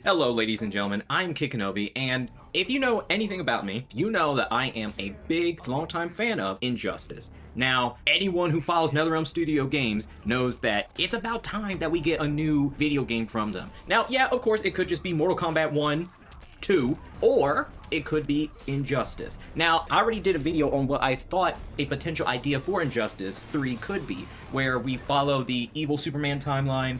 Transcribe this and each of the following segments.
Hello, ladies and gentlemen, I'm Kikinobi, and if you know anything about me, you know that I am a big, longtime fan of Injustice. Now, anyone who follows NetherRealm Studio games knows that it's about time that we get a new video game from them. Now, yeah, of course, it could just be Mortal Kombat 1, 2, or it could be Injustice. Now, I already did a video on what I thought a potential idea for Injustice 3 could be, where we follow the evil Superman timeline,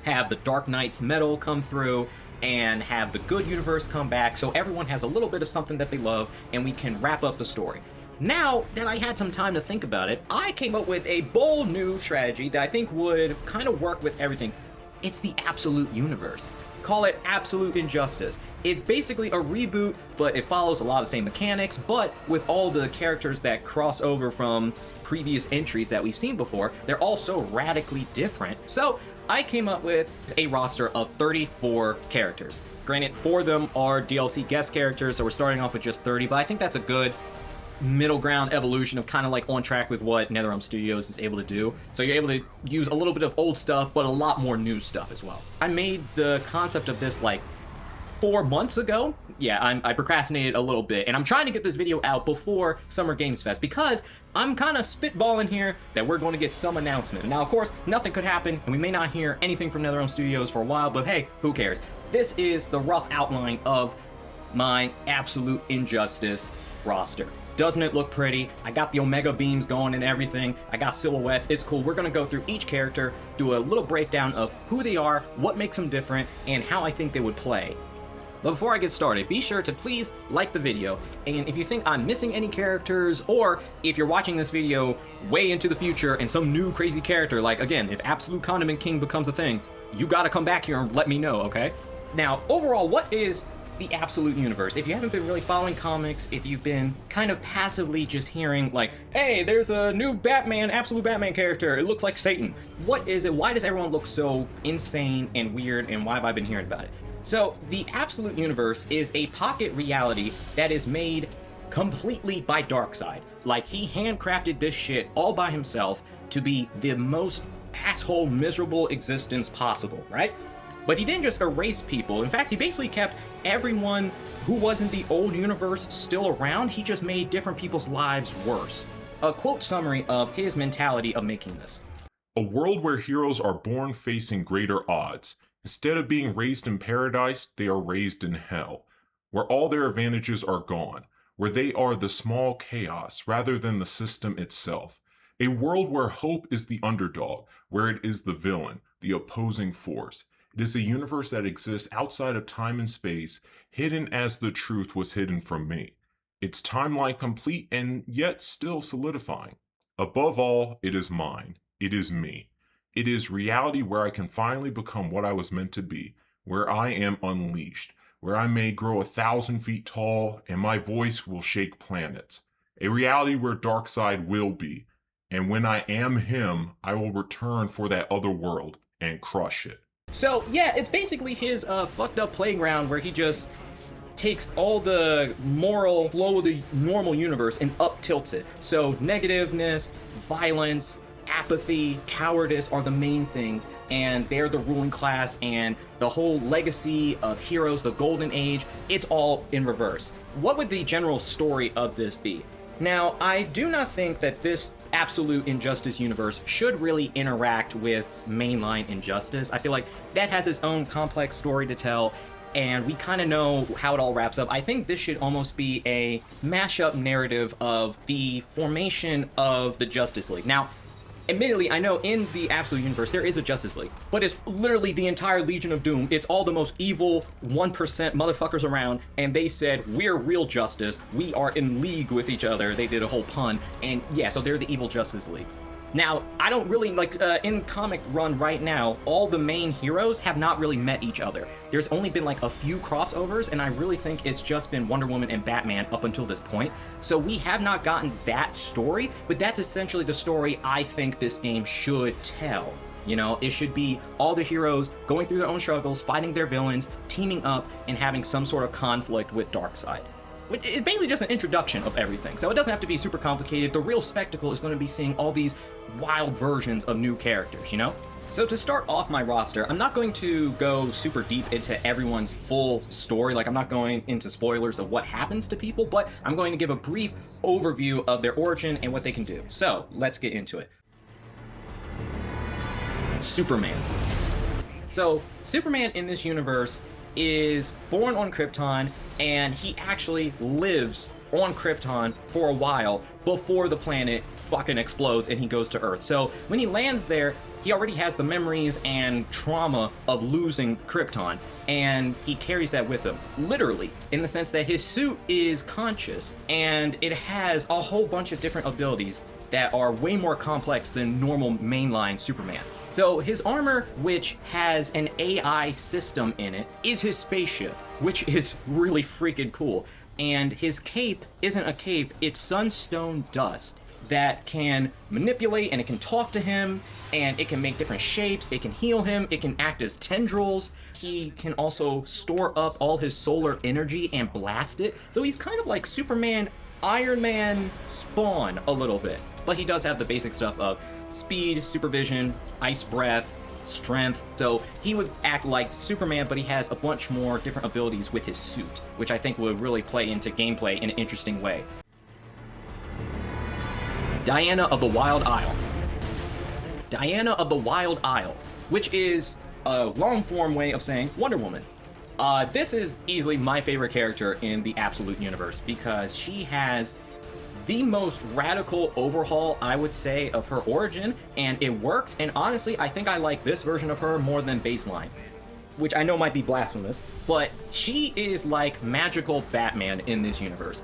have the Dark Knight's metal come through, and have the good universe come back, so everyone has a little bit of something that they love, and we can wrap up the story. Now that I had some time to think about it, I came up with a bold new strategy that I think would kind of work with everything. It's the Absolute Universe. Call it Absolute Injustice. It's basically a reboot, but it follows a lot of the same mechanics, but with all the characters that cross over from previous entries that we've seen before, they're all so radically different. So I came up with a roster of 34 characters. Granted, 4 of them are DLC guest characters, so we're starting off with just 30, but I think that's a good middle ground evolution of kind of like on track with what NetherRealm Studios is able to do. So you're able to use a little bit of old stuff, but a lot more new stuff as well. I made the concept of this like 4 months ago. Yeah, I procrastinated a little bit, and I'm trying to get this video out before Summer Games Fest because I'm kind of spitballing here that we're going to get some announcement. Now, of course, nothing could happen, and we may not hear anything from NetherRealm Studios for a while, but hey, who cares? This is the rough outline of my Absolute Injustice roster. Doesn't it look pretty? I got the Omega beams going and everything. I got silhouettes. It's cool. We're going to go through each character, do a little breakdown of who they are, what makes them different, and how I think they would play. But before I get started, be sure to please like the video, and if you think I'm missing any characters, or if you're watching this video way into the future and some new crazy character, like again, if Absolute Condiment King becomes a thing, you gotta come back here and let me know, okay? Now, overall, what is the Absolute Universe? If you haven't been really following comics, if you've been kind of passively just hearing like, hey, there's a new Batman, Absolute Batman character, it looks like Satan. What is it? Why does everyone look so insane and weird, and why have I been hearing about it? So, the Absolute Universe is a pocket reality that is made completely by Darkseid. Like, he handcrafted this shit all by himself to be the most asshole, miserable existence possible, right? But he didn't just erase people. In fact, he basically kept everyone who was in the old universe still around. He just made different people's lives worse. A quote summary of his mentality of making this. A world where heroes are born facing greater odds. Instead of being raised in paradise, they are raised in hell, where all their advantages are gone, where they are the small chaos rather than the system itself. A world where hope is the underdog, where it is the villain, the opposing force. It is a universe that exists outside of time and space, hidden as the truth was hidden from me. Its timeline complete and yet still solidifying. Above all, it is mine. It is me. It is reality where I can finally become what I was meant to be, where I am unleashed, where I may grow 1,000 feet tall and my voice will shake planets. A reality where Darkseid will be, and when I am him, I will return for that other world and crush it. So yeah, it's basically his fucked up playground where he just takes all the moral flow of the normal universe and up tilts it. So negativeness, violence, apathy, cowardice are the main things, and they're the ruling class, and the whole legacy of heroes, the golden age, it's all in reverse. What would the general story of this be? Now, I do not think that this Absolute Injustice universe should really interact with mainline Injustice. I feel like that has its own complex story to tell, and we kind of know how it all wraps up. I think this should almost be a mashup narrative of the formation of the Justice League. Now, admittedly, I know in the Absolute Universe there is a Justice League, but it's literally the entire Legion of Doom. It's all the most evil 1% motherfuckers around, and they said, we're real justice, we are in league with each other. They did a whole pun, and yeah, so they're the evil Justice League. Now, I don't really, in comic run right now, all the main heroes have not really met each other. There's only been like a few crossovers, and I really think it's just been Wonder Woman and Batman up until this point. So we have not gotten that story, but that's essentially the story I think this game should tell. You know, it should be all the heroes going through their own struggles, fighting their villains, teaming up, and having some sort of conflict with Darkseid. It's basically just an introduction of everything, so it doesn't have to be super complicated. The real spectacle is going to be seeing all these wild versions of new characters, you know? So to start off my roster, I'm not going to go super deep into everyone's full story, like I'm not going into spoilers of what happens to people, but I'm going to give a brief overview of their origin and what they can do. So let's get into it. Superman. So Superman in this universe is born on Krypton, and he actually lives on Krypton for a while before the planet fucking explodes and he goes to Earth. So when he lands there, he already has the memories and trauma of losing Krypton, and he carries that with him, literally, in the sense that his suit is conscious, and it has a whole bunch of different abilities that are way more complex than normal mainline Superman. So his armor, which has an AI system in it, is his spaceship, which is really freaking cool. And his cape isn't a cape, it's sunstone dust that can manipulate, and it can talk to him, and it can make different shapes, it can heal him, it can act as tendrils. He can also store up all his solar energy and blast it. So he's kind of like Superman, Iron Man, Spawn a little bit. But he does have the basic stuff of speed, supervision, ice breath, strength. So he would act like Superman, but he has a bunch more different abilities with his suit, which I think would really play into gameplay in an interesting way. Diana of the Wild Isle. Diana of the Wild Isle, which is a long-form way of saying Wonder Woman. This is easily my favorite character in the Absolute Universe because she has the most radical overhaul, I would say, of her origin, and it works. And honestly, I think I like this version of her more than Baseline, which I know might be blasphemous, but she is like magical Batman in this universe.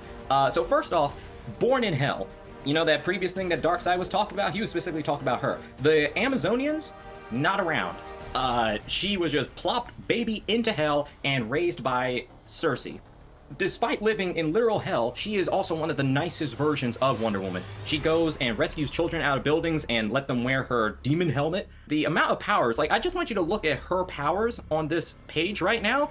So first off, born in hell. You know that previous thing that Darkseid was talking about? He was specifically talking about her. The Amazonians, not around. She was just plopped baby into hell and raised by Circe. Despite living in literal hell, she is also one of the nicest versions of Wonder Woman. She goes and rescues children out of buildings and let them wear her demon helmet. The amount of powers, like, I just want you to look at her powers on this page right now.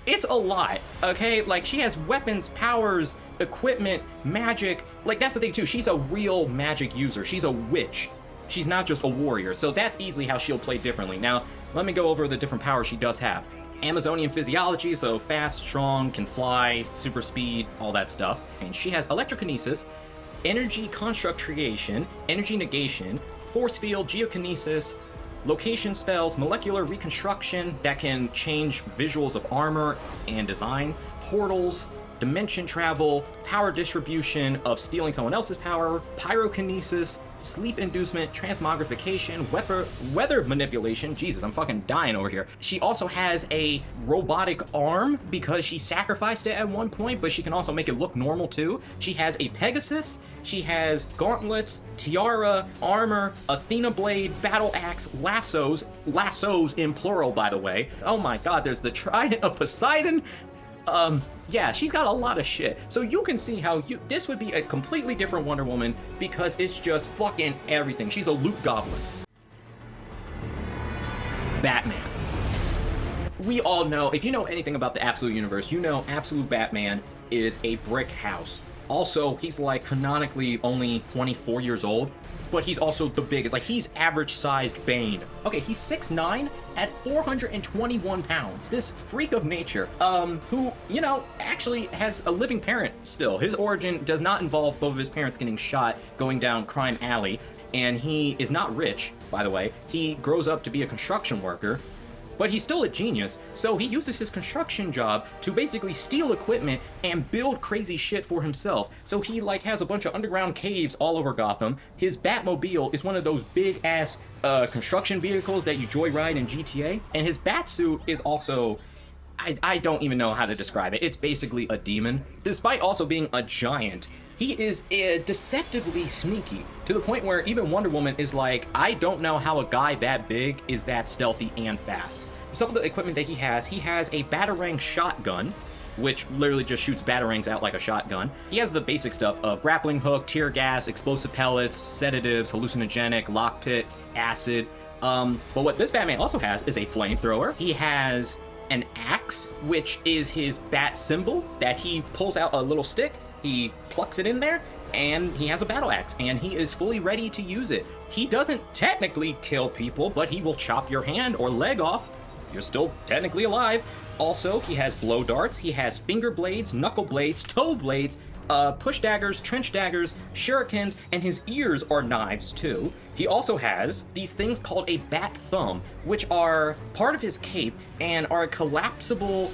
It's a lot, okay? Like, she has weapons, powers, equipment, magic. Like, that's the thing, too. She's a real magic user. She's a witch. She's not just a warrior. So that's easily how she'll play differently. Now, let me go over the different powers she does have. Amazonian physiology, so fast, strong, can fly, super speed, all that stuff. And she has electrokinesis, energy construct creation, energy negation, force field, geokinesis, location spells, molecular reconstruction that can change visuals of armor and design, portals, dimension travel, power distribution of stealing someone else's power, pyrokinesis, sleep inducement, transmogrification, weather manipulation. Jesus, I'm fucking dying over here. She also has a robotic arm because she sacrificed it at one point, but she can also make it look normal too. She has a Pegasus, she has gauntlets, tiara, armor, Athena blade, battle axe, lassos in plural, by the way. Oh my god, there's the Trident of Poseidon. Yeah, she's got a lot of shit. So you can see how this would be a completely different Wonder Woman because it's just fucking everything. She's a loot goblin. Batman. We all know, if you know anything about the Absolute Universe, you know Absolute Batman is a brick house. Also, he's like canonically only 24 years old, but he's also the biggest. Like, he's average-sized Bane. Okay, he's 6'9" at 421 pounds. This freak of nature, who, you know, actually has a living parent still. His origin does not involve both of his parents getting shot going down crime alley, and he is not rich, by the way. He grows up to be a construction worker, but he's still a genius, so he uses his construction job to basically steal equipment and build crazy shit for himself. So he like has a bunch of underground caves all over Gotham. His Batmobile is one of those big ass construction vehicles that you joyride in GTA, and his Batsuit is also, I don't even know how to describe it. It's basically a demon. Despite also being a giant, he is deceptively sneaky, to the point where even Wonder Woman is like, I don't know how a guy that big is that stealthy and fast. Some of the equipment that he has a Batarang shotgun, which literally just shoots Batarangs out like a shotgun. He has the basic stuff of grappling hook, tear gas, explosive pellets, sedatives, hallucinogenic, lockpit, acid. But what this Batman also has is a flamethrower. He has an axe, which is his bat symbol that he pulls out a little stick. He plucks it in there, and he has a battle axe, and he is fully ready to use it. He doesn't technically kill people, but he will chop your hand or leg off. You're still technically alive. Also, he has blow darts, he has finger blades, knuckle blades, toe blades, push daggers, trench daggers, shurikens, and his ears are knives too. He also has these things called a bat thumb, which are part of his cape and are collapsible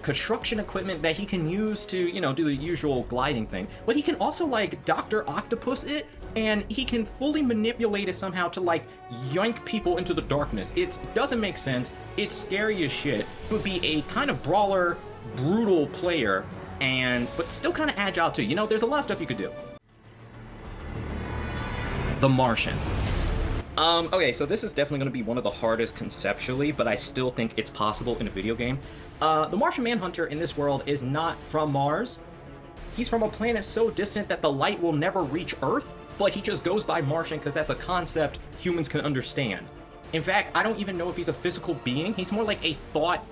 construction equipment that he can use to, you know, do the usual gliding thing. But he can also, like, Dr. Octopus it, and he can fully manipulate it somehow to, like, yank people into the darkness. It doesn't make sense. It's scary as shit. It would be a kind of brawler, brutal player, but still kind of agile too. You know, there's a lot of stuff you could do. The Martian. Okay, so this is definitely going to be one of the hardest conceptually, but I still think it's possible in a video game. The Martian Manhunter in this world is not from Mars. He's from a planet so distant that the light will never reach Earth, but he just goes by Martian because that's a concept humans can understand. In fact, I don't even know if he's a physical being. He's more like a thought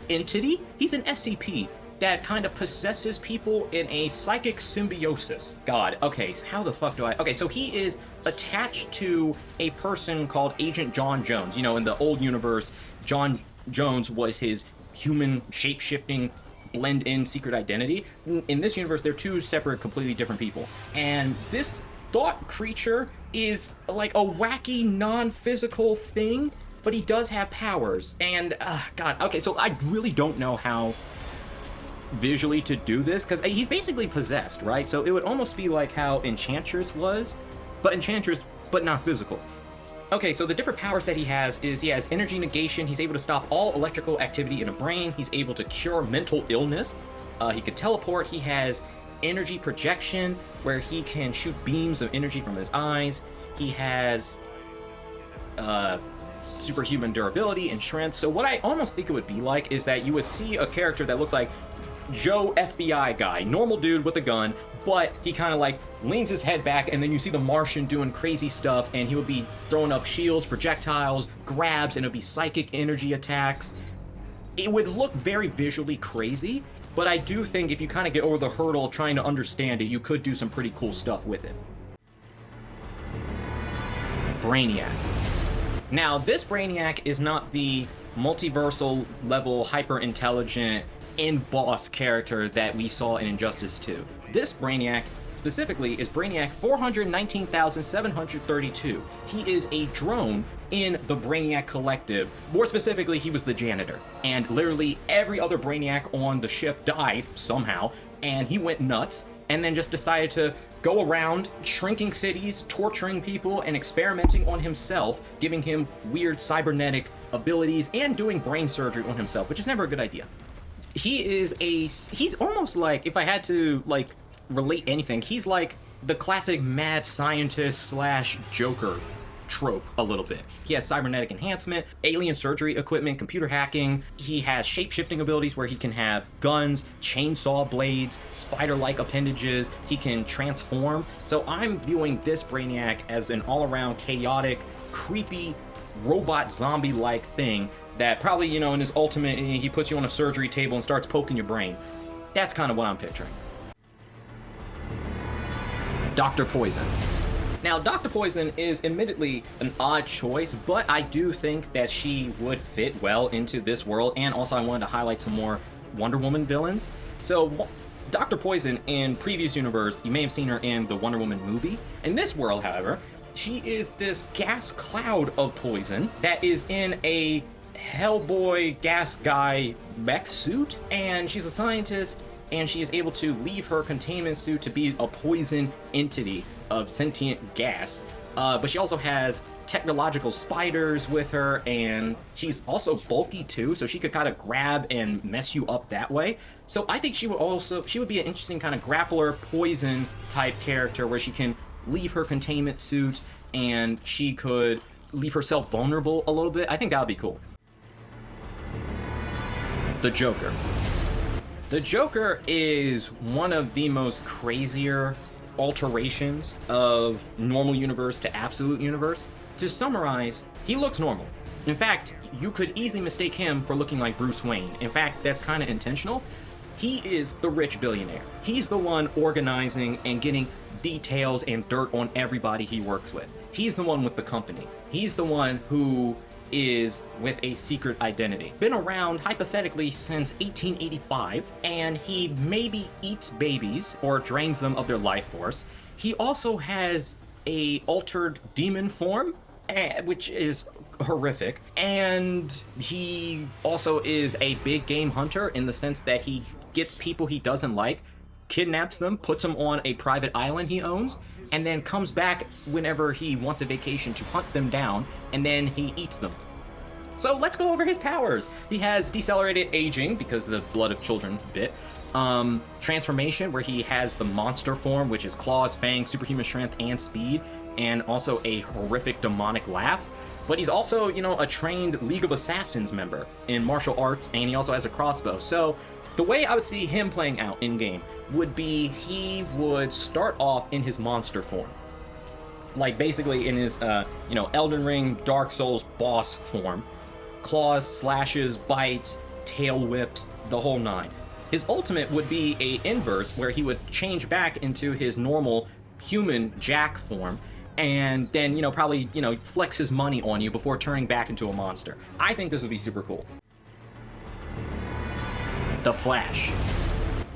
entity. He's an SCP that kind of possesses people in a psychic symbiosis. God, okay, how the fuck do I... Okay, so he is attached to a person called Agent John Jones. You know, in the old universe, John Jones was his human shape-shifting blend-in secret identity. In this universe, they're two separate, completely different people. And this thought creature is like a wacky, non-physical thing, but he does have powers. And, God, okay, so I really don't know how visually to do this, because he's basically possessed, right? So it would almost be like how Enchantress was, but Enchantress, but not physical. Okay, so the different powers that he has is he has energy negation. He's able to stop all electrical activity in a brain. He's able to cure mental illness. He can teleport. He has energy projection, where he can shoot beams of energy from his eyes. He has superhuman durability and strength. So what I almost think it would be like is that you would see a character that looks like Joe FBI guy, normal dude with a gun, but he kind of like leans his head back, and then you see the Martian doing crazy stuff, and he would be throwing up shields, projectiles, grabs, and it would be psychic energy attacks. It would look very visually crazy, but I do think if you kind of get over the hurdle of trying to understand it, you could do some pretty cool stuff with it. Brainiac. Now, this Brainiac is not the multiversal level hyper-intelligent in-boss character that we saw in Injustice 2. This Brainiac, specifically, is Brainiac 419,732. He is a drone in the Brainiac Collective. More specifically, he was the janitor. And literally every other Brainiac on the ship died somehow, and he went nuts, and then just decided to go around shrinking cities, torturing people, and experimenting on himself, giving him weird cybernetic abilities, and doing brain surgery on himself, which is never a good idea. He's almost like, if I had to, like, relate anything, he's like the classic mad scientist slash Joker trope a little bit. He has cybernetic enhancement, alien surgery equipment, computer hacking. He has shape-shifting abilities where he can have guns, chainsaw blades, spider-like appendages. He can transform. So I'm viewing this Brainiac as an all-around chaotic, creepy, robot zombie-like thing that probably, you know, in his ultimate, he puts you on a surgery table and starts poking your brain. That's kind of what I'm picturing. Dr. Poison. Now, Dr. Poison is admittedly an odd choice, but I do think that she would fit well into this world, and also I wanted to highlight some more Wonder Woman villains. So, Dr. Poison in previous universe, you may have seen her in the Wonder Woman movie. In this world, however, she is this gas cloud of poison that is in a Hellboy gas guy mech suit, and she's a scientist, and she is able to leave her containment suit to be a poison entity of sentient gas. But she also has technological spiders with her, and she's also bulky too, so she could kind of grab and mess you up that way. So I think she would be an interesting kind of grappler poison type character where she can leave her containment suit and she could leave herself vulnerable a little bit. I think that would be cool. The Joker. The Joker is one of the most crazier alterations of normal universe to absolute universe. To summarize, he looks normal. In fact, you could easily mistake him for looking like Bruce Wayne. In fact, that's kind of intentional. He is the rich billionaire. He's the one organizing and getting details and dirt on everybody he works with. He's the one with the company. He's the one who is with a secret identity. Been around hypothetically since 1885, and he maybe eats babies or drains them of their life force. He also has a altered demon form, which is horrific, and he also is a big game hunter in the sense that he gets people he doesn't like, kidnaps them, puts them on a private island he owns, and then comes back whenever he wants a vacation to hunt them down, and then he eats them. So let's go over his powers. He has decelerated aging because the blood of children bit. Transformation, where he has the monster form, which is claws, fangs, superhuman strength, and speed, and also a horrific demonic laugh. But he's also, a trained League of Assassins member in martial arts, and he also has a crossbow. So the way I would see him playing out in-game would be he would start off in his monster form. Like basically in his, Elden Ring, Dark Souls boss form. Claws, slashes, bites, tail whips, the whole nine. His ultimate would be a inverse where he would change back into his normal human Jack form and then, probably, flex his money on you before turning back into a monster. I think this would be super cool. The Flash,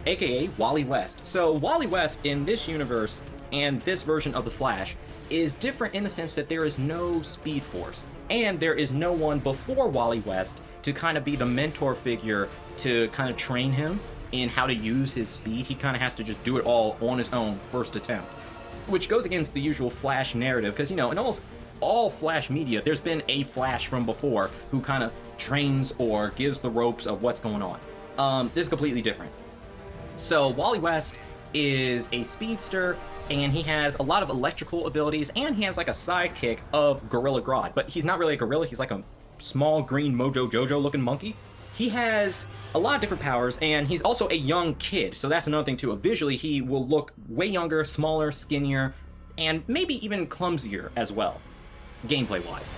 aka Wally West. So Wally West in this universe and this version of the Flash is different in the sense that there is no Speed Force, and there is no one before Wally West to kind of be the mentor figure to kind of train him in how to use his speed. He kind of has to just do it all on his own first attempt, which goes against the usual Flash narrative, because, in almost all Flash media, there's been a Flash from before who kind of trains or gives the ropes of what's going on. This is completely different. So Wally West is a speedster, and he has a lot of electrical abilities, and he has like a sidekick of Gorilla Grodd, but he's not really a gorilla, he's like a small green Mojo Jojo looking monkey. He has a lot of different powers, and he's also a young kid, so that's another thing too. Visually, he will look way younger, smaller, skinnier, and maybe even clumsier as well, gameplay-wise.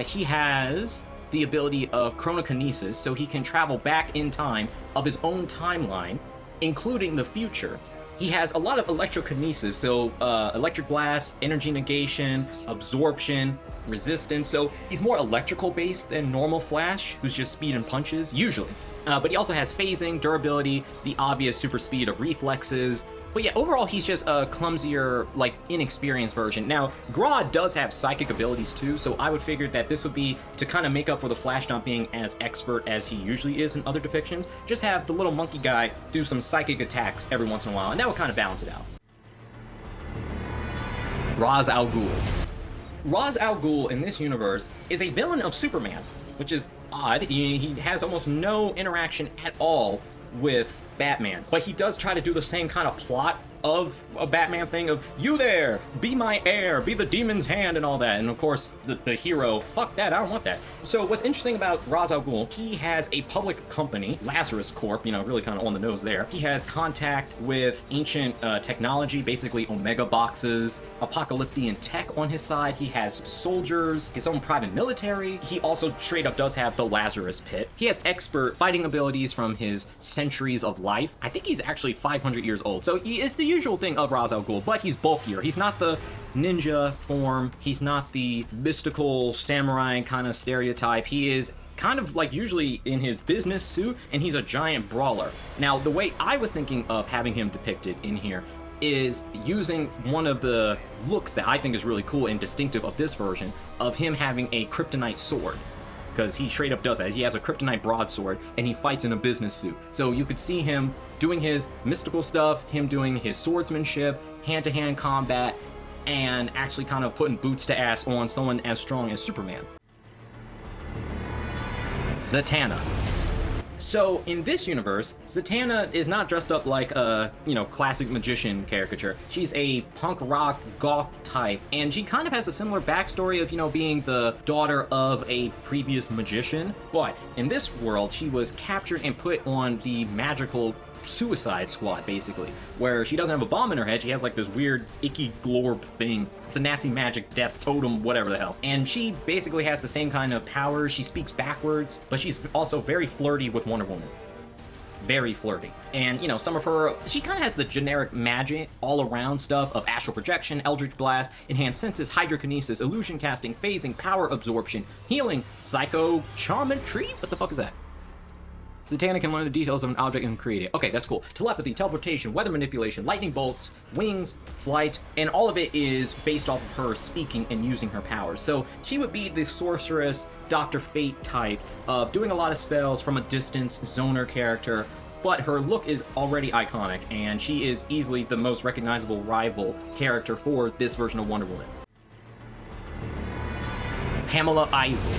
He has the ability of chronokinesis, so he can travel back in time of his own timeline, including the future. He has a lot of electrokinesis, so electric blast, energy negation, absorption, resistance. So he's more electrical based than normal Flash, who's just speed and punches, usually. But he also has phasing, durability, the obvious super speed of reflexes. But yeah, overall, he's just a clumsier, like, inexperienced version. Now, Grodd does have psychic abilities too, so I would figure that this would be to kind of make up for the Flash not being as expert as he usually is in other depictions. Just have the little monkey guy do some psychic attacks every once in a while, and that would kind of balance it out. Ra's al Ghul. Ra's al Ghul in this universe is a villain of Superman, which is odd. He has almost no interaction at all with Batman, but he does try to do the same kind of plot of a Batman thing of, you there, be my heir, be the demon's hand and all that. And of course, the hero, fuck that, I don't want that. So what's interesting about Ra's al Ghul, he has a public company, Lazarus Corp, really kind of on the nose there. He has contact with ancient technology, basically Omega boxes, apocalyptic tech on his side. He has soldiers, his own private military. He also straight up does have the Lazarus Pit. He has expert fighting abilities from his centuries of life. I think he's actually 500 years old. So he is the usual thing of Ra's al Ghul, but he's bulkier. He's not the ninja form. He's not the mystical samurai kind of stereotype. He is kind of like usually in his business suit, and he's a giant brawler. Now, the way I was thinking of having him depicted in here is using one of the looks that I think is really cool and distinctive of this version of him having a kryptonite sword. Because he straight up does that. He has a kryptonite broadsword, and he fights in a business suit. So you could see him doing his mystical stuff, him doing his swordsmanship, hand-to-hand combat, and actually kind of putting boots to ass on someone as strong as Superman. Zatanna. So in this universe, Zatanna is not dressed up like a, classic magician caricature. She's a punk rock goth type, and she kind of has a similar backstory of, being the daughter of a previous magician. But in this world, she was captured and put on the magical Suicide Squad, basically, where she doesn't have a bomb in her head. She has like this weird icky glorb thing. It's a nasty magic death totem, whatever the hell. And she basically has the same kind of powers. She speaks backwards, but she's also very flirty with Wonder Woman. very flirty. And, you know, some of her, she kind of has the generic magic all around stuff of astral projection, eldritch blast, enhanced senses, hydrokinesis, illusion casting, phasing, power absorption, healing, psychochometry? What the fuck is that? Satanic can learn the details of an object and create it. Okay, that's cool. Telepathy, teleportation, weather manipulation, lightning bolts, wings, flight, and all of it is based off of her speaking and using her powers. So she would be the sorceress, Dr. Fate type of doing a lot of spells from a distance, zoner character, but her look is already iconic, and she is easily the most recognizable rival character for this version of Wonder Woman. Pamela Isley.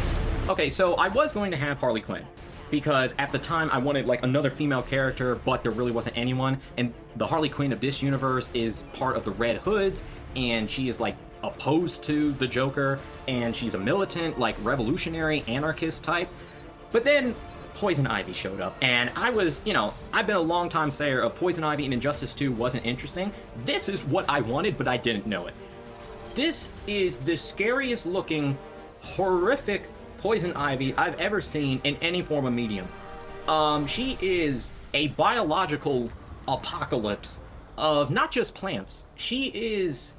Okay, so I was going to have Harley Quinn, because at the time I wanted like another female character, but there really wasn't anyone, and the Harley Quinn of this universe is part of the Red Hoods, and she is like opposed to the Joker, and she's a militant, like revolutionary anarchist type. But then Poison Ivy showed up, and I was, you know, I've been a long time sayer of Poison Ivy, and Injustice 2 wasn't interesting. This is what I wanted, but I didn't know it. This is the scariest looking, horrific Poison Ivy I've ever seen in any form of medium. She is a biological apocalypse of not just plants. She is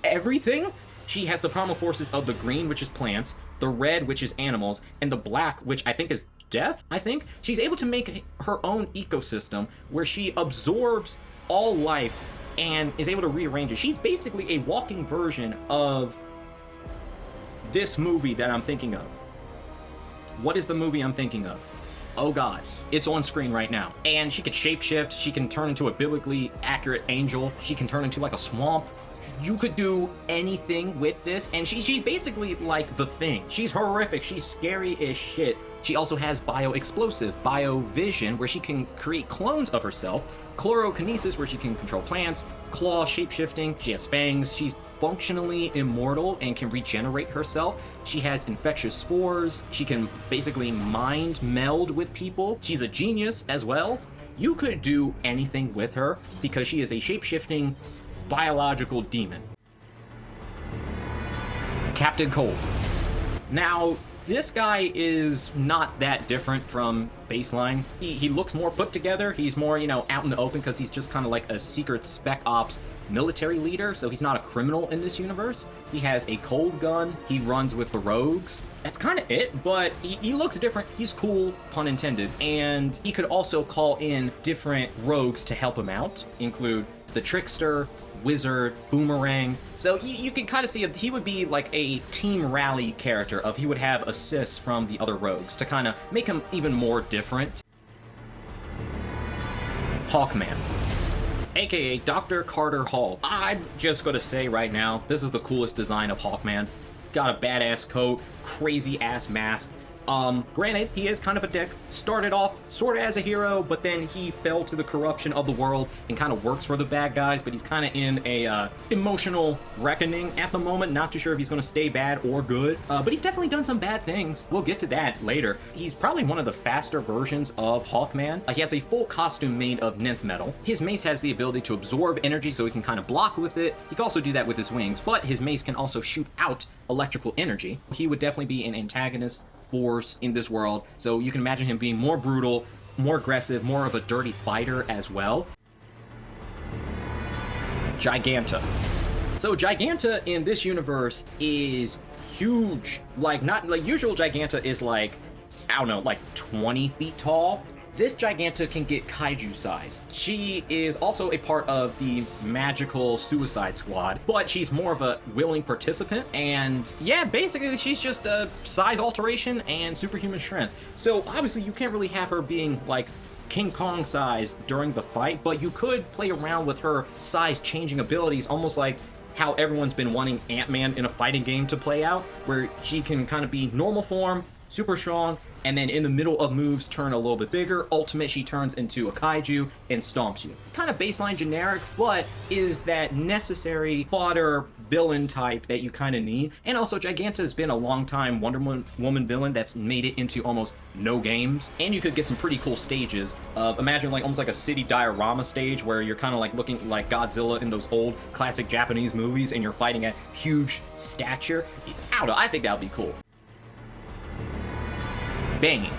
everything. She has the primal forces of the green, which is plants, the red, which is animals, and the black, which I think is death, I think. She's able to make her own ecosystem where she absorbs all life and is able to rearrange it. She's basically a walking version of this movie that I'm thinking of. What is the movie I'm thinking of? Oh god, it's on screen right now. And she could shapeshift, she can turn into a biblically accurate angel, she can turn into like a swamp. You could do anything with this, and she's basically like the Thing. She's horrific, she's scary as shit. She also has bio-explosive, bio-vision, where she can create clones of herself, chlorokinesis, where she can control plants, claw shapeshifting, she has fangs, she's functionally immortal and can regenerate herself. She has infectious spores, she can basically mind meld with people. She's a genius as well. You could do anything with her because she is a shapeshifting biological demon. Captain Cold. Now, this guy is not that different from Baseline. He looks more put together. He's more, you know, out in the open because he's just kind of like a secret spec ops military leader, so he's not a criminal in this universe. He has a cold gun. He runs with the rogues. That's kind of it, but he looks different. He's cool, pun intended. And he could also call in different rogues to help him out, include the Trickster, Wizard, Boomerang. So you can kind of see he would be like a team rally character of he would have assists from the other rogues to kind of make him even more different. Hawkman, aka Dr. Carter Hall. I'm just gonna say right now, this is the coolest design of Hawkman. Got a badass coat, crazy ass mask. Granted, he is kind of a dick. Started off sort of as a hero, but then he fell to the corruption of the world and kind of works for the bad guys, but he's kind of in a emotional reckoning at the moment. Not too sure if he's going to stay bad or good, but he's definitely done some bad things. We'll get to that later. He's probably one of the faster versions of Hawkman. He has a full costume made of nth metal. His mace has the ability to absorb energy, so he can kind of block with it. He can also do that with his wings, but his mace can also shoot out electrical energy. He would definitely be an antagonist force in this world, so you can imagine him being more brutal, more aggressive, more of a dirty fighter as well. Giganta. So Giganta in this universe is huge. Like, not like usual Giganta is like, I don't know, like 20 feet tall. This Giganta can get kaiju sized. She is also a part of the magical Suicide Squad, but she's more of a willing participant. And yeah, basically she's just a size alteration and superhuman strength. So obviously you can't really have her being like King Kong size during the fight, but you could play around with her size changing abilities, almost like how everyone's been wanting Ant-Man in a fighting game to play out, where she can kind of be normal form, super strong, and then in the middle of moves turn a little bit bigger. Ultimate, she turns into a kaiju and stomps you. Kind of baseline generic, but is that necessary fodder villain type that you kind of need. And also Giganta has been a long time Wonder Woman villain that's made it into almost no games. And you could get some pretty cool stages of, imagine like almost like a city diorama stage where you're kind of like looking like Godzilla in those old classic Japanese movies and you're fighting at huge stature. I don't know, I think that would be cool. Bane.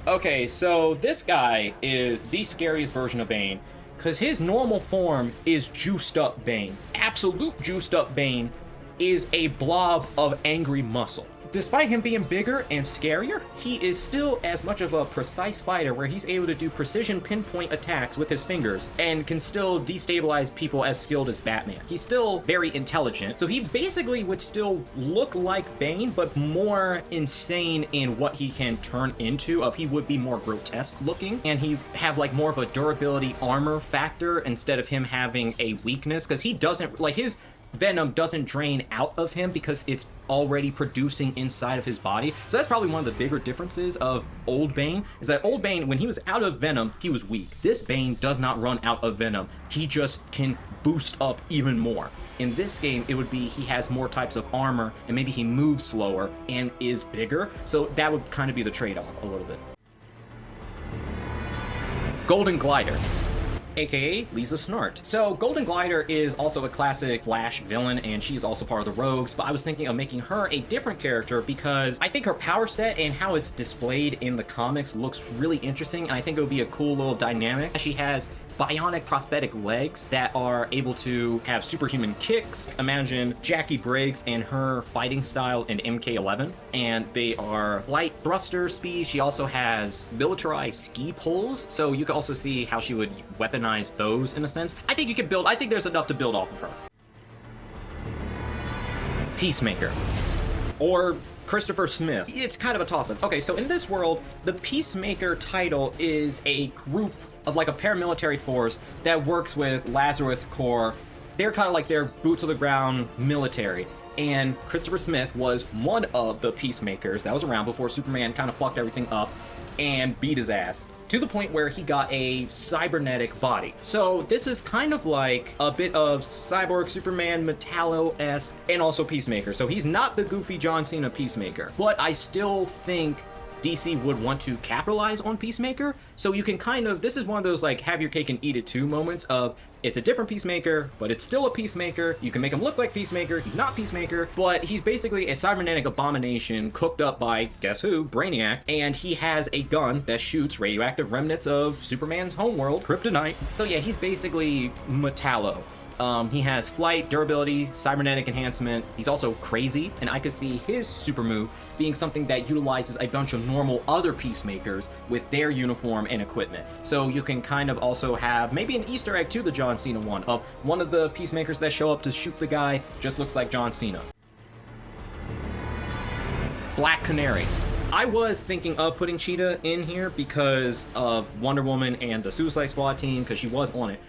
Okay, so this guy is the scariest version of Bane, because his normal form is juiced up Bane. Absolute juiced up Bane is a blob of angry muscle. Despite him being bigger and scarier, he is still as much of a precise fighter where he's able to do precision pinpoint attacks with his fingers and can still destabilize people as skilled as Batman. He's still very intelligent, so he basically would still look like Bane, but more insane in what he can turn into. He would be more grotesque looking, and he have like more of a durability armor factor instead of him having a weakness, because he doesn't, like, his venom doesn't drain out of him because it's already producing inside of his body. So that's probably one of the bigger differences of old Bane, is that old Bane, when he was out of venom, he was weak. This Bane does not run out of venom. He just can boost up even more. In this game, it would be he has more types of armor, and maybe he moves slower and is bigger. So that would kind of be the trade-off a little bit. Golden Glider, aka Lisa Snart. So Golden Glider is also a classic Flash villain, and she's also part of the Rogues, but I was thinking of making her a different character because I think her power set and how it's displayed in the comics looks really interesting, and I think it would be a cool little dynamic. She has bionic prosthetic legs that are able to have superhuman kicks. Imagine Jackie Briggs and her fighting style in MK11, and they are light thruster speed. She also has militarized ski poles, so you can also see how she would weaponize those in a sense. I think there's enough to build off of her. Peacemaker, or Christopher Smith. It's kind of a toss-up. Okay, so in this world, the Peacemaker title is a group of like a paramilitary force that works with Lazarus Corps. They're kind of like their boots on the ground military. And Christopher Smith was one of the Peacemakers that was around before Superman kind of fucked everything up and beat his ass, to the point where he got a cybernetic body. So this is kind of like a bit of Cyborg, Superman, Metallo-esque, and also Peacemaker. So he's not the goofy John Cena Peacemaker, but I still think DC would want to capitalize on Peacemaker. So you can kind of, this is one of those like have your cake and eat it too moments of, it's a different Peacemaker, but it's still a Peacemaker. You can make him look like Peacemaker. He's not Peacemaker, but he's basically a cybernetic abomination cooked up by, guess who, Brainiac, and he has a gun that shoots radioactive remnants of Superman's homeworld, Kryptonite. So yeah, he's basically Metallo. He has flight, durability, cybernetic enhancement. He's also crazy, and I could see his super move being something that utilizes a bunch of normal other Peacemakers with their uniform and equipment. So you can kind of also have maybe an Easter egg to the John Cena one of one of the Peacemakers that show up to shoot the guy just looks like John Cena. Black Canary. I was thinking of putting Cheetah in here because of Wonder Woman and the Suicide Squad team, because she was on it.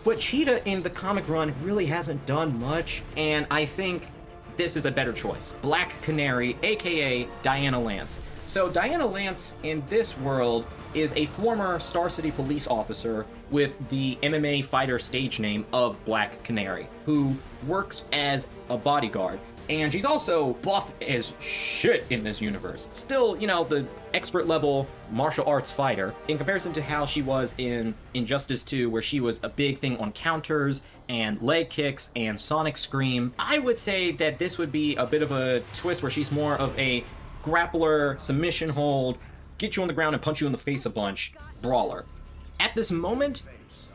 But Cheetah in the comic run really hasn't done much, and I think this is a better choice. Black Canary, aka Diana Lance. So Diana Lance in this world is a former Star City police officer with the MMA fighter stage name of Black Canary, who works as a bodyguard. And she's also buff as shit in this universe. Still, you know, the expert level martial arts fighter in comparison to how she was in Injustice 2, where she was a big thing on counters and leg kicks and sonic scream. I would say that this would be a bit of a twist where she's more of a grappler, submission hold, get you on the ground and punch you in the face a bunch, brawler. At this moment,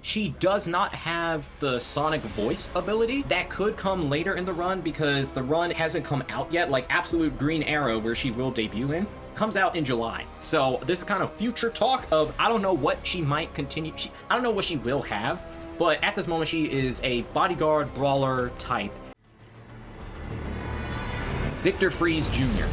she does not have the sonic voice ability. That could come later in the run because the run hasn't come out yet. Like Absolute Green Arrow, where she will debut in, comes out in July. So this is kind of future talk of, I don't know what she might continue. I don't know what she will have, but at this moment she is a bodyguard brawler type. Victor Freeze Jr.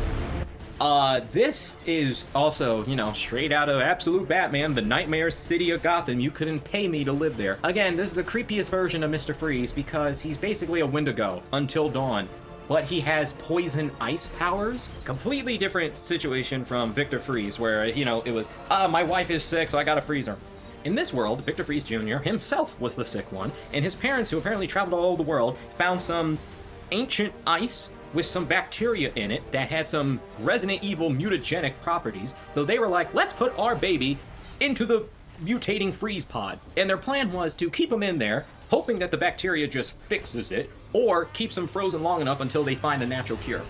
This is also, you know, straight out of Absolute Batman, the Nightmare City of Gotham. You couldn't pay me to live there. Again, this is the creepiest version of Mr. Freeze because he's basically a Wendigo until dawn, but he has poison ice powers. Completely different situation from Victor Freeze, where, you know, it was, my wife is sick, so I gotta freeze her. In this world, Victor Freeze Jr. himself was the sick one, and his parents, who apparently traveled all over the world, found some ancient ice with some bacteria in it that had some Resident Evil mutagenic properties. So they were like, let's put our baby into the mutating freeze pod. And their plan was to keep him in there, hoping that the bacteria just fixes it, or keeps him frozen long enough until they find a natural cure.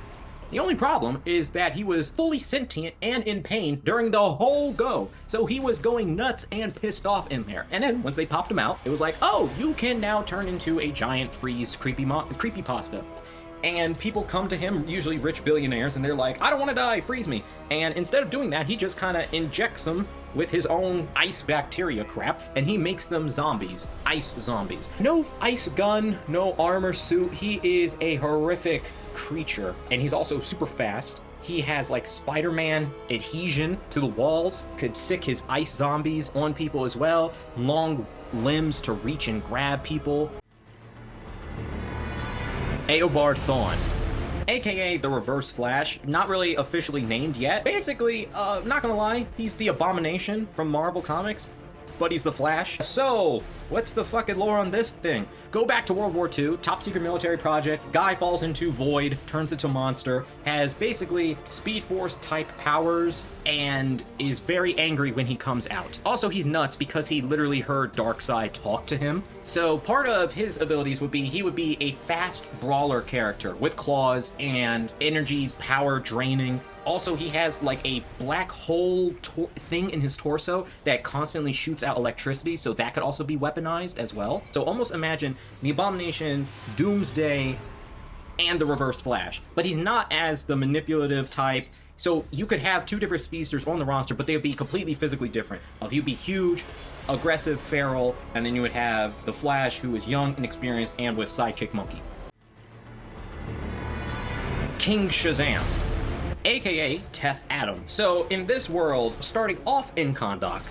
The only problem is that he was fully sentient and in pain during the whole go. So he was going nuts and pissed off in there. And then once they popped him out, it was like, oh, you can now turn into a giant freeze creepypasta. And people come to him, usually rich billionaires, and they're like, I don't want to die, freeze me. And instead of doing that, he just kind of injects them with his own ice bacteria crap, and he makes them zombies, ice zombies. No ice gun, no armor suit. He is a horrific creature, and he's also super fast. He has like Spider-Man adhesion to the walls, could sick his ice zombies on people as well, long limbs to reach and grab people. Eobard Thawne, aka the Reverse Flash, not really officially named yet. Basically, not gonna lie, he's the Abomination from Marvel Comics, but he's the Flash. So, what's the fucking lore on this thing? Go back to World War II, top secret military project, guy falls into void, turns into monster, has basically Speed Force type powers, and is very angry when he comes out. Also, he's nuts because he literally heard Darkseid talk to him. So part of his abilities would be, he would be a fast brawler character with claws and energy power draining. Also, he has like a black hole thing in his torso that constantly shoots out electricity, so that could also be weaponized as well. So almost imagine the Abomination, Doomsday, and the Reverse Flash. But he's not as the manipulative type. So you could have two different speedsters on the roster, but they would be completely physically different. He'd be huge, aggressive, feral, and then you would have the Flash, who is young, inexperienced, and with sidekick Monkey. King Shazam, aka Teth Adam. So in this world, starting off in Kahndaq,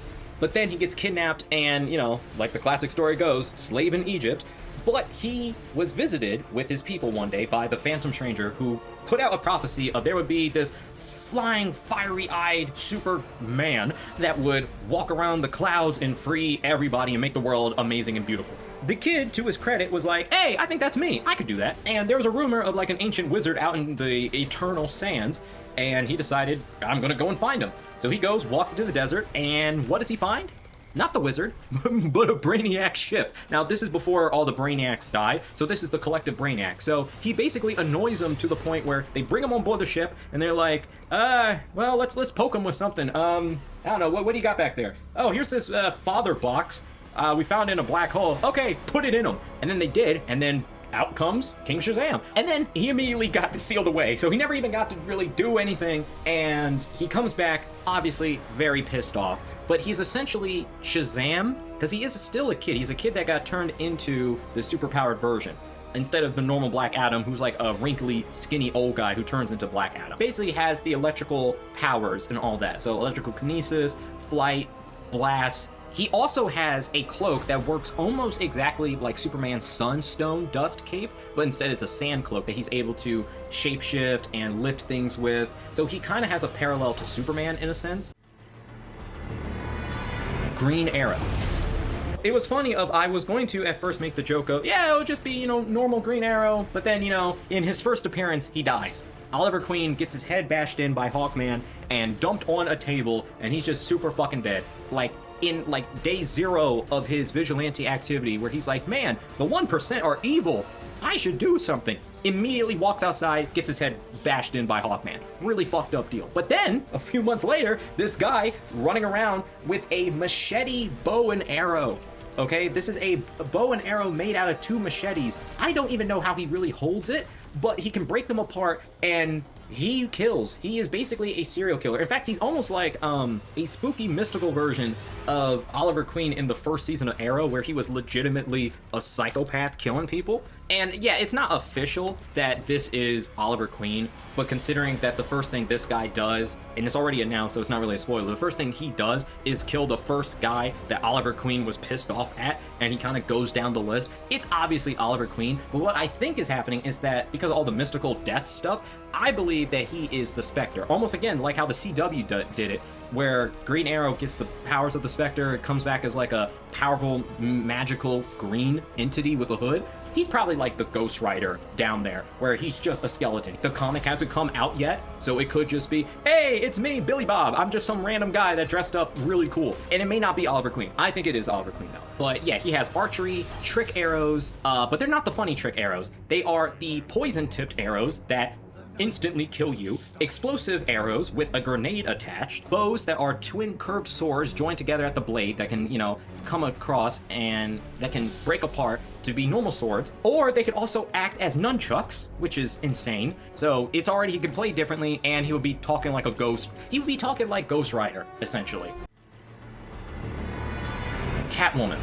but then he gets kidnapped and, you know, like the classic story goes, slave in Egypt. But he was visited with his people one day by the Phantom Stranger, who put out a prophecy of there would be this flying, fiery-eyed Superman that would walk around the clouds and free everybody and make the world amazing and beautiful. The kid, to his credit, was like, hey, I think that's me. I could do that. And there was a rumor of like an ancient wizard out in the eternal sands, and he decided, I'm gonna go and find him. So he goes, walks into the desert, and what does he find? Not the wizard, but a Brainiac ship. Now, this is before all the Brainiacs die, so this is the collective Brainiac. So he basically annoys them to the point where they bring him on board the ship, and they're like, well, let's poke him with something. I don't know, what do you got back there? Oh, here's this father box we found in a black hole. Okay, put it in him. And then they did, and then out comes King Shazam. And then he immediately got sealed away, so he never even got to really do anything, and he comes back, obviously very pissed off. But he's essentially Shazam, because he is still a kid. He's a kid that got turned into the superpowered version, instead of the normal Black Adam, who's like a wrinkly, skinny old guy who turns into Black Adam. Basically has the electrical powers and all that. So electrical kinesis, flight, blast. He also has a cloak that works almost exactly like Superman's Sunstone dust cape, but instead it's a sand cloak that he's able to shapeshift and lift things with. So he kind of has a parallel to Superman in a sense. Green Arrow. It was funny I was going to at first make the joke of, yeah, it would just be, you know, normal Green Arrow, but then, you know, in his first appearance, he dies. Oliver Queen gets his head bashed in by Hawkman and dumped on a table, and he's just super fucking dead. Like, in like day 0 of his vigilante activity, where he's like, man, the 1% are evil, I should do something. Immediately walks outside, gets his head bashed in by Hawkman. Really fucked up deal. But then, a few months later, this guy running around with a machete bow and arrow. Okay, this is a bow and arrow made out of 2 machetes. I don't even know how he really holds it, but he can break them apart and he kills. He is basically a serial killer. In fact, he's almost like a spooky, mystical version of Oliver Queen in the first season of Arrow, where he was legitimately a psychopath killing people. And yeah, it's not official that this is Oliver Queen, but considering that the first thing this guy does, and it's already announced, so it's not really a spoiler, the first thing he does is kill the first guy that Oliver Queen was pissed off at, and he kind of goes down the list. It's obviously Oliver Queen, but what I think is happening is that because of all the mystical death stuff, I believe that he is the Spectre. Almost again, like how the CW did it, where Green Arrow gets the powers of the Spectre, it comes back as like a powerful, magical green entity with a hood. He's probably like the Ghost Rider down there, where he's just a skeleton. The comic hasn't come out yet, so it could just be, hey, it's me, Billy Bob. I'm just some random guy that dressed up really cool. And it may not be Oliver Queen. I think it is Oliver Queen though. But yeah, he has archery, trick arrows, but they're not the funny trick arrows. They are the poison-tipped arrows that instantly kill you, explosive arrows with a grenade attached, bows that are twin curved swords joined together at the blade that can, come across and that can break apart to be normal swords, or they could also act as nunchucks, which is insane. So it's already, he could play differently, and he would be talking like a ghost. He would be talking like Ghost Rider, essentially. Catwoman.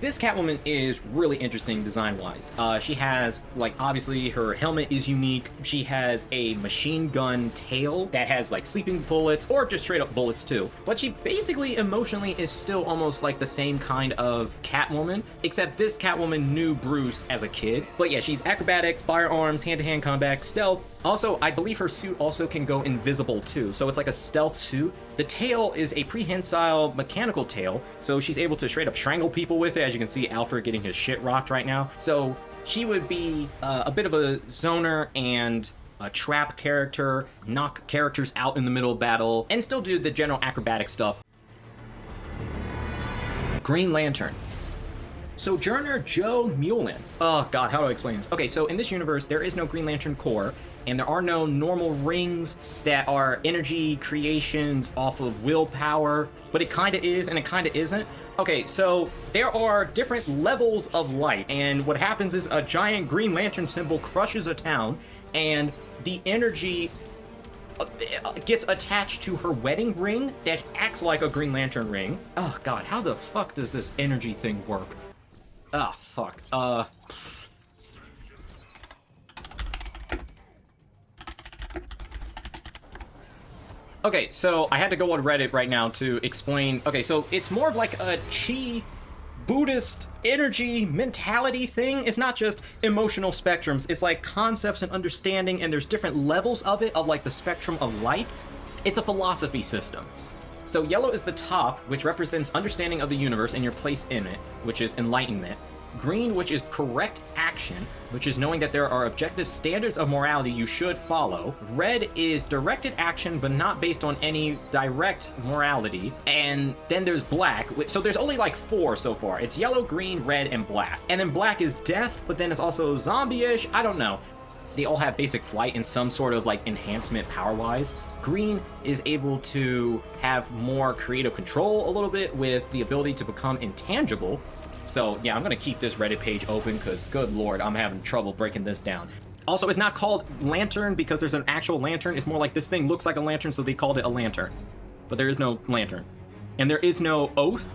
This Catwoman is really interesting design-wise. She has, obviously her helmet is unique. She has a machine gun tail that has, sleeping bullets, or just straight-up bullets, too. But she basically, emotionally, is still almost like the same kind of Catwoman, except this Catwoman knew Bruce as a kid. But yeah, she's acrobatic, firearms, hand-to-hand combat, stealth. Also, I believe her suit also can go invisible, too, so it's like a stealth suit. The tail is a prehensile mechanical tail, so she's able to straight up strangle people with it. As you can see, Alfred getting his shit rocked right now. So she would be a bit of a zoner and a trap character, knock characters out in the middle of battle, and still do the general acrobatic stuff. Green Lantern. Sojourner Joe Mullen. Oh god, how do I explain this? Okay, so in this universe, there is no Green Lantern Corps, and there are no normal rings that are energy creations off of willpower, but it kind of is and it kind of isn't. Okay, so there are different levels of light, and what happens is a giant Green Lantern symbol crushes a town, and the energy gets attached to her wedding ring that acts like a Green Lantern ring. Oh god, how the fuck does this energy thing work? Ah, fuck. Okay, so I had to go on Reddit right now to explain. Okay, so it's more of like a chi Buddhist energy mentality thing. It's not just emotional spectrums. It's like concepts and understanding, and there's different levels of it, of like the spectrum of light. It's a philosophy system. So yellow is the top, which represents understanding of the universe and your place in it, which is enlightenment. Green, which is correct action, which is knowing that there are objective standards of morality you should follow. Red is directed action, but not based on any direct morality. And then there's black. So there's only like 4 so far. It's yellow, green, red, and black. And then black is death, but then it's also zombie-ish. I don't know. They all have basic flight and some sort of like enhancement power-wise. Green is able to have more creative control a little bit with the ability to become intangible. So yeah, I'm gonna keep this Reddit page open because good lord, I'm having trouble breaking this down. Also, it's not called lantern because there's an actual lantern. It's more like this thing looks like a lantern, so they called it a lantern. But there is no lantern. And there is no oath.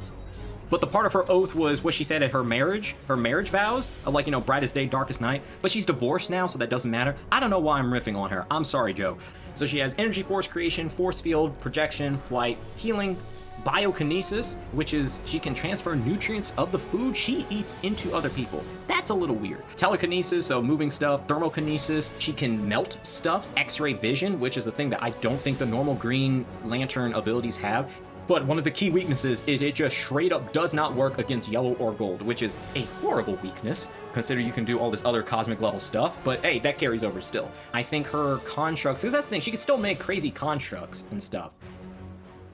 But the part of her oath was what she said at her marriage vows of like, brightest day, darkest night. But she's divorced now, so that doesn't matter. I don't know why I'm riffing on her. I'm sorry, Joe. So she has energy force creation, force field, projection, flight, healing, biokinesis, which is she can transfer nutrients of the food she eats into other people. That's a little weird. Telekinesis, so moving stuff. Thermokinesis, she can melt stuff. X-ray vision, which is a thing that I don't think the normal Green Lantern abilities have. But one of the key weaknesses is it just straight up does not work against yellow or gold, which is a horrible weakness, considering you can do all this other cosmic level stuff, but hey, that carries over still. I think her constructs, because that's the thing, she can still make crazy constructs and stuff.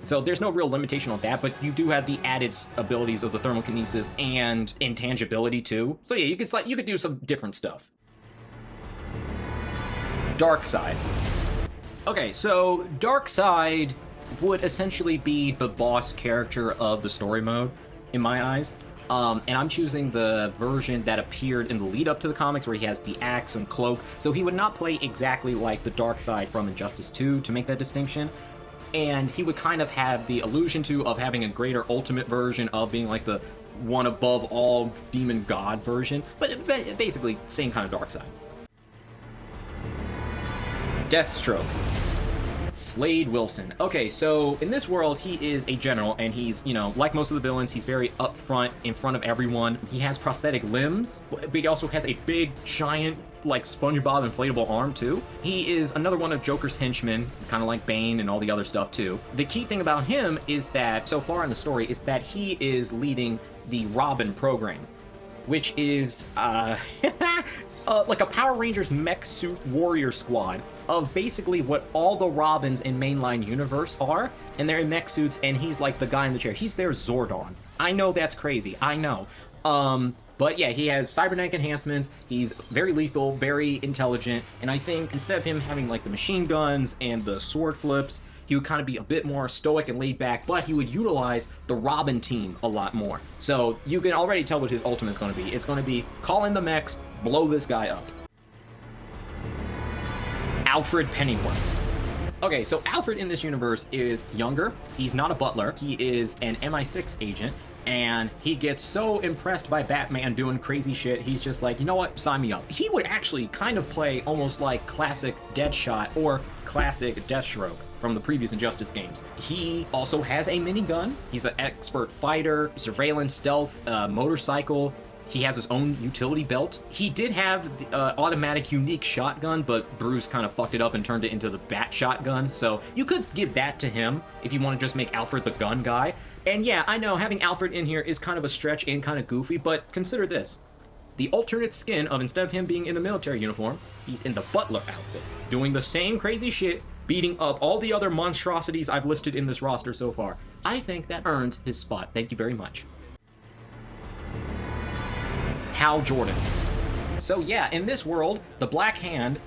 So there's no real limitation on that, but you do have the added abilities of the thermokinesis and intangibility too. So yeah, you could do some different stuff. Darkseid. Okay, so Darkseid would essentially be the boss character of the story mode, in my eyes. And I'm choosing the version that appeared in the lead up to the comics where he has the axe and cloak. So he would not play exactly like the Darkseid from Injustice 2 to make that distinction. And he would kind of have the illusion of having a greater ultimate version of being like the one above all demon god version. But basically, same kind of Darkseid. Deathstroke. Slade Wilson. Okay, so in this world, he is a general, and he's, like most of the villains, he's very upfront, in front of everyone. He has prosthetic limbs, but he also has a big, giant, like SpongeBob inflatable arm, too. He is another one of Joker's henchmen, kind of like Bane and all the other stuff, too. The key thing about him is that, so far in the story, is that he is leading the Robin program, which is, like a Power Rangers mech suit warrior squad of basically what all the Robins in mainline universe are, and they're in mech suits, and he's like the guy in the chair. He's their Zordon. I know that's crazy. I know. But yeah, he has cybernetic enhancements, he's very lethal, very intelligent, and I think instead of him having like the machine guns and the sword flips, he would kind of be a bit more stoic and laid back, but he would utilize the Robin team a lot more. So you can already tell what his ultimate is going to be. It's going to be call in the mechs, blow this guy up. Alfred Pennyworth. Okay, so Alfred in this universe is younger. He's not a butler. He is an MI6 agent, and he gets so impressed by Batman doing crazy shit, he's just like, you know what, sign me up. He would actually kind of play almost like classic Deadshot or classic Deathstroke from the previous Injustice games. He also has a minigun. He's an expert fighter, surveillance, stealth, motorcycle. He has his own utility belt. He did have the automatic unique shotgun, but Bruce kind of fucked it up and turned it into the Bat shotgun. So you could give that to him if you want to just make Alfred the gun guy. And yeah, I know having Alfred in here is kind of a stretch and kind of goofy, but consider this. The alternate skin of instead of him being in the military uniform, he's in the butler outfit, doing the same crazy shit, beating up all the other monstrosities I've listed in this roster so far. I think that earns his spot. Thank you very much. Hal Jordan. So yeah, in this world, the Black Hand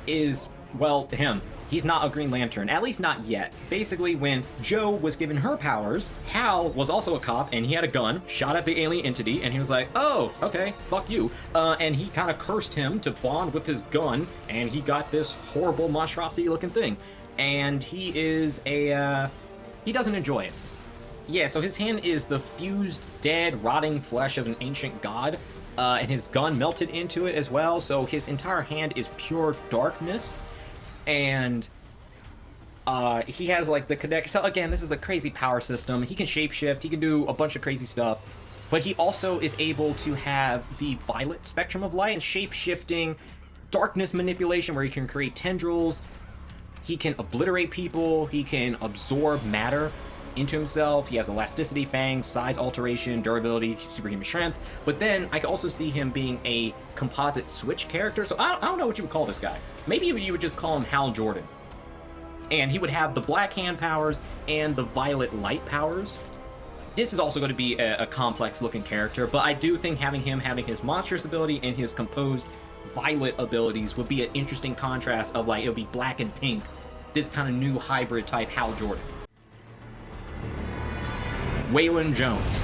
is, well, him. He's not a Green Lantern, at least not yet. Basically, when Jo was given her powers, Hal was also a cop, and he had a gun, shot at the alien entity, and he was like, oh, okay, fuck you. And he kind of cursed him to bond with his gun, and he got this horrible monstrosity-looking thing. And he is a, he doesn't enjoy it. Yeah, so his hand is the fused, dead, rotting flesh of an ancient god, and his gun melted into it as well, so his entire hand is pure darkness. And he has like the connect. So again, this is a crazy power system. He can shapeshift. He can do a bunch of crazy stuff. But he also is able to have the violet spectrum of light and shape-shifting, darkness manipulation, where he can create tendrils. He can obliterate people. He can absorb matter into himself. He has elasticity, fangs, size alteration, durability, superhuman strength. But then I can also see him being a composite switch character. So I don't know what you would call this guy. Maybe you would just call him Hal Jordan. And he would have the Black Hand powers and the violet light powers. This is also going to be a complex looking character, but I do think having his monstrous ability and his composed violet abilities would be an interesting contrast of like, it would be black and pink. This kind of new hybrid type Hal Jordan. Waylon Jones.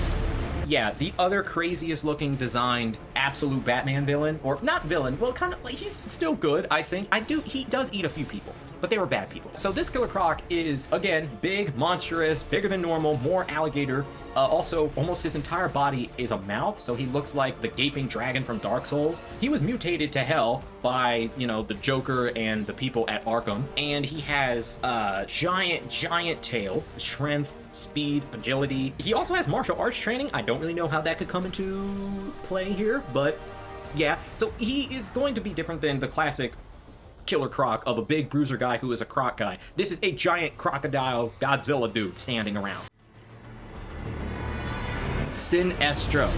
Yeah, the other craziest looking designed absolute Batman villain, or not villain, well, kind of like he's still good, I think. He does eat a few people, but they were bad people. So this Killer Croc is, again, big, monstrous, bigger than normal, more alligator. Also, almost his entire body is a mouth, so he looks like the gaping dragon from Dark Souls. He was mutated to hell by, you know, the Joker and the people at Arkham, and he has giant tail, strength, speed, agility. He also has martial arts training. I don't really know how that could come into play here, but yeah. So he is going to be different than the classic Killer Croc of a big bruiser guy who is a croc guy. This is a giant crocodile Godzilla dude standing around. Sinestro,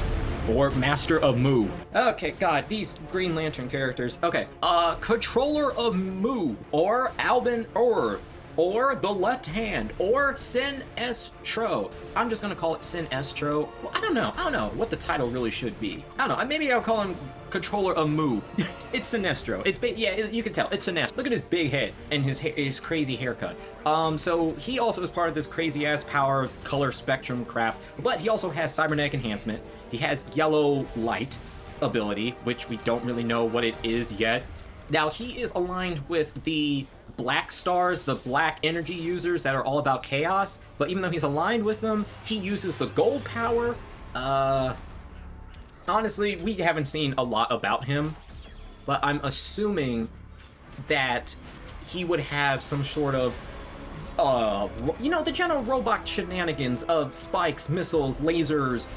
or Master of Mu. Okay, God, these Green Lantern characters. Okay, Controller of Mu, or Albin Ur, or the Left Hand, or Sinestro. I'm just gonna call it Sinestro. Well, I don't know what the title really should be. I don't know, maybe I'll call him Controller of Mu. It's Sinestro. Yeah, you can tell, it's Sinestro. Look at his big head and his crazy haircut. So he also is part of this crazy ass power color spectrum crap, but he also has cybernetic enhancement. He has yellow light ability, which we don't really know what it is yet. Now, he is aligned with the Black Stars, the black energy users that are all about chaos, but even though he's aligned with them, he uses the gold power. Honestly, we haven't seen a lot about him, but I'm assuming that he would have some sort of, you know, the general robot shenanigans of spikes, missiles, lasers,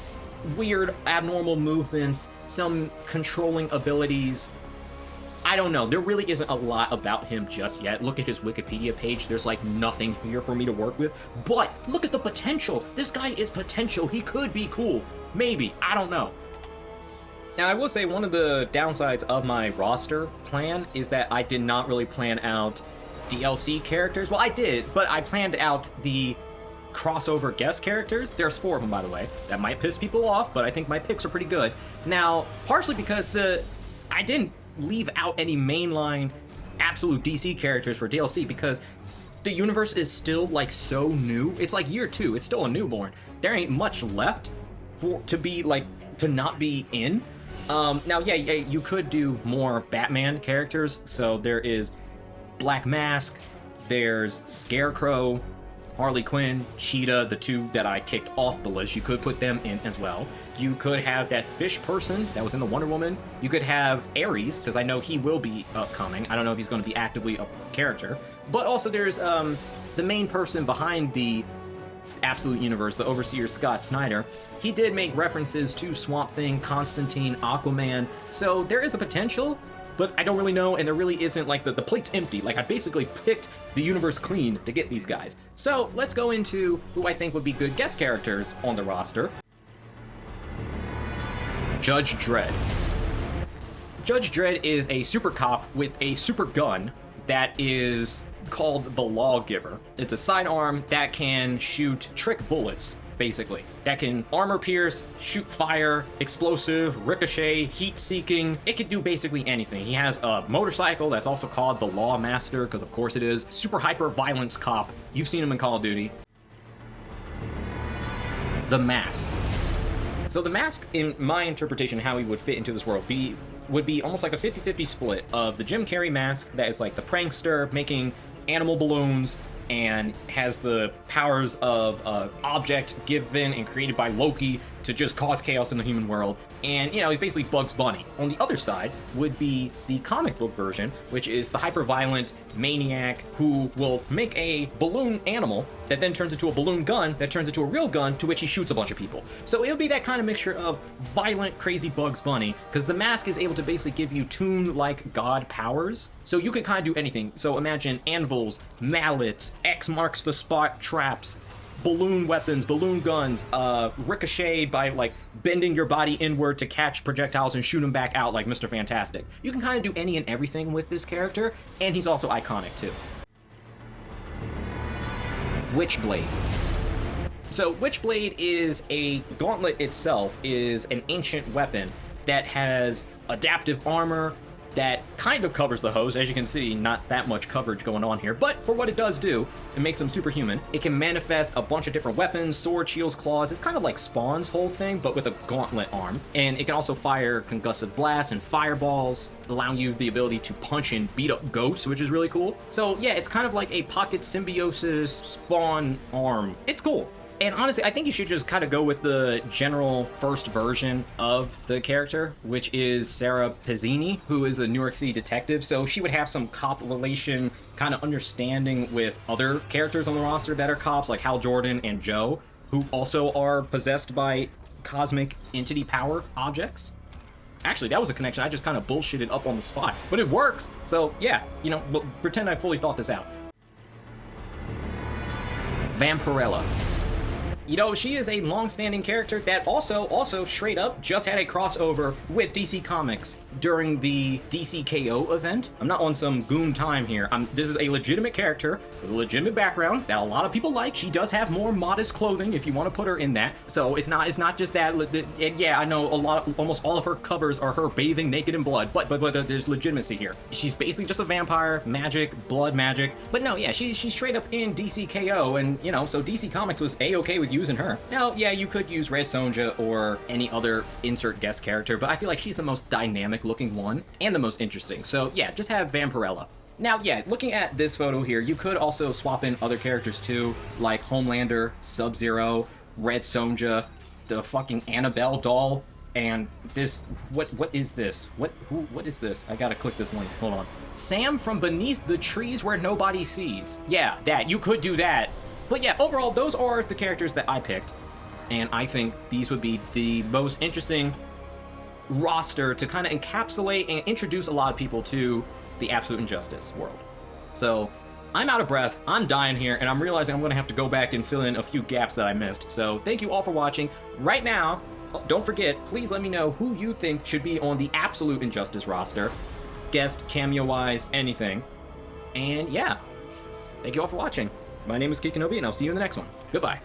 weird abnormal movements, some controlling abilities. I don't know. There really isn't a lot about him just yet. Look at his Wikipedia page. There's like nothing here for me to work with. But look at the potential. This guy is potential. He could be cool. Maybe. I don't know. Now, I will say one of the downsides of my roster plan is that I did not really plan out DLC characters. Well, I did, but I planned out the crossover guest characters. There's 4 of them, by the way. That might piss people off, but I think my picks are pretty good. Now, partially because I didn't leave out any mainline absolute DC characters for DLC because the universe is still like so new. It's like year 2. It's still a newborn. There ain't much left to not be in. Now, yeah, you could do more Batman characters. So there is Black Mask, there's Scarecrow, Harley Quinn, Cheetah, the 2 that I kicked off the list. You could put them in as well. You could have that fish person that was in the Wonder Woman. You could have Ares, because I know he will be upcoming. I don't know if he's going to be actively a character. But also there's the main person behind the Absolute Universe, the Overseer Scott Snyder. He did make references to Swamp Thing, Constantine, Aquaman. So there is a potential, but I don't really know, and there really isn't, like, the plate's empty. Like, I basically picked the universe clean to get these guys. So let's go into who I think would be good guest characters on the roster. Judge Dredd. Judge Dredd is a super cop with a super gun that is called the Lawgiver. It's a sidearm that can shoot trick bullets, basically. That can armor pierce, shoot fire, explosive, ricochet, heat-seeking. It can do basically anything. He has a motorcycle that's also called the Lawmaster, because of course it is. Super hyper-violence cop. You've seen him in Call of Duty. The Mask. So the Mask, in my interpretation, how he would fit into this world, would be almost like a 50-50 split of the Jim Carrey mask that is like the prankster making animal balloons and has the powers of object given and created by Loki to just cause chaos in the human world. And, you know, he's basically Bugs Bunny. On the other side would be the comic book version, which is the hyper-violent maniac who will make a balloon animal that then turns into a balloon gun that turns into a real gun to which he shoots a bunch of people. So it'll be that kind of mixture of violent, crazy Bugs Bunny, because the Mask is able to basically give you Toon-like god powers. So you can kind of do anything. So imagine anvils, mallets, X marks the spot traps, balloon weapons, balloon guns, ricochet by like bending your body inward to catch projectiles and shoot them back out like Mr. Fantastic. You can kind of do any and everything with this character, and he's also iconic too. Witchblade. So Witchblade is a gauntlet itself, is an ancient weapon that has adaptive armor that kind of covers the hose. As you can see, not that much coverage going on here, but for what it does do, it makes him superhuman. It can manifest a bunch of different weapons, swords, shields, claws. It's kind of like Spawn's whole thing, but with a gauntlet arm. And it can also fire concussive blasts and fireballs, allowing you the ability to punch and beat up ghosts, which is really cool. So yeah, it's kind of like a pocket symbiosis Spawn arm. It's cool. And honestly, I think you should just kind of go with the general first version of the character, which is Sarah Pezzini, who is a New York City detective. So she would have some cop relation kind of understanding with other characters on the roster that are cops, like Hal Jordan and Joe, who also are possessed by cosmic entity power objects. Actually, that was a connection I just kind of bullshitted up on the spot, but it works. So yeah, you know, pretend I fully thought this out. Vamperella. You know, she is a long-standing character that also straight up just had a crossover with DC Comics during the DC KO event. I'm not on some goon time here. This is a legitimate character with a legitimate background that a lot of people like. She does have more modest clothing if you want to put her in that. So it's not just that. And yeah, I know almost all of her covers are her bathing naked in blood, but there's legitimacy here. She's basically just a vampire, magic, blood magic. But no, yeah, she's straight up in DC KO, and you know, so DC Comics was a-okay with using her. Now, yeah, you could use Red Sonja or any other insert guest character, but I feel like she's the most dynamic looking one and the most interesting. So yeah, just have Vamperella. Now, yeah, looking at this photo here, you could also swap in other characters too, like Homelander, Sub-Zero, Red Sonja, the fucking Annabelle doll, and this, what is this? What is this? I gotta click this link, hold on. Sam from Beneath the Trees Where Nobody Sees. Yeah, that, you could do that. But yeah, overall, those are the characters that I picked, and I think these would be the most interesting roster to kind of encapsulate and introduce a lot of people to the Absolute Injustice world. So I'm out of breath, I'm dying here, and I'm realizing I'm going to have to go back and fill in a few gaps that I missed. So thank you all for watching. Right now, don't forget, please let me know who you think should be on the Absolute Injustice roster. Guest, cameo-wise, anything. And yeah, thank you all for watching. My name is Kikinobi, and I'll see you in the next one. Goodbye.